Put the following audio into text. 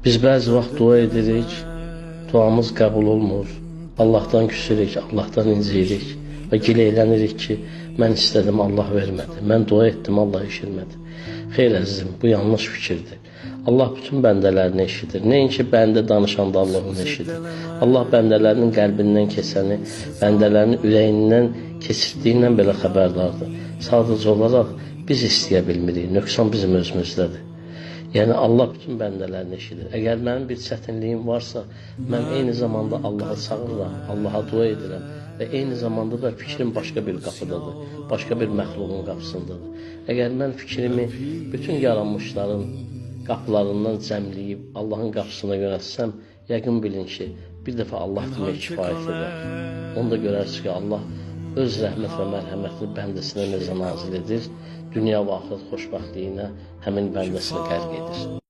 Biz bəzi vaxt dua edirik, duamız qəbul olmur. Allahdan küsürük, Allahdan inciyirik və giləylənirik ki, mən istədim, Allah vermədi. Mən dua etdim, Allah eşitmədi. Xeyr əzizim, bu yanlış fikirdir. Allah bütün bəndələrini eşidir. Nəinki bəndə danışanda Allah onu eşidir. Allah bəndələrinin qəlbindən keçəni, bəndələrinin ürəyindən keçirdiyindən belə xəbərdardır. Sadəcə olaraq biz istəyə bilmirik, nöqsan bizim özümüzdədir. Yəni Allah bütün bəndələrini eşidir. Əgər mənim bir çətinliyim varsa, mən eyni zamanda Allaha çağırıram, Allaha dua edirəm və eyni zamanda da fikrim başqa bir qapıdadır, başqa bir məxluqun qapısındadır. Əgər mən fikrimi bütün yaranmışların qapılarından cəmləyib Allahın qapısına yönəltsəm, yəqin bilin ki, bir dəfə Allah demək kifayət edər. Onu da görərsiniz ki, Allah öz rəhmət və mərhəmətini bəndəsinə necə nazil edir, dünya və axirət xoşbəxtliyinə həmin bəndəsini qərq edir.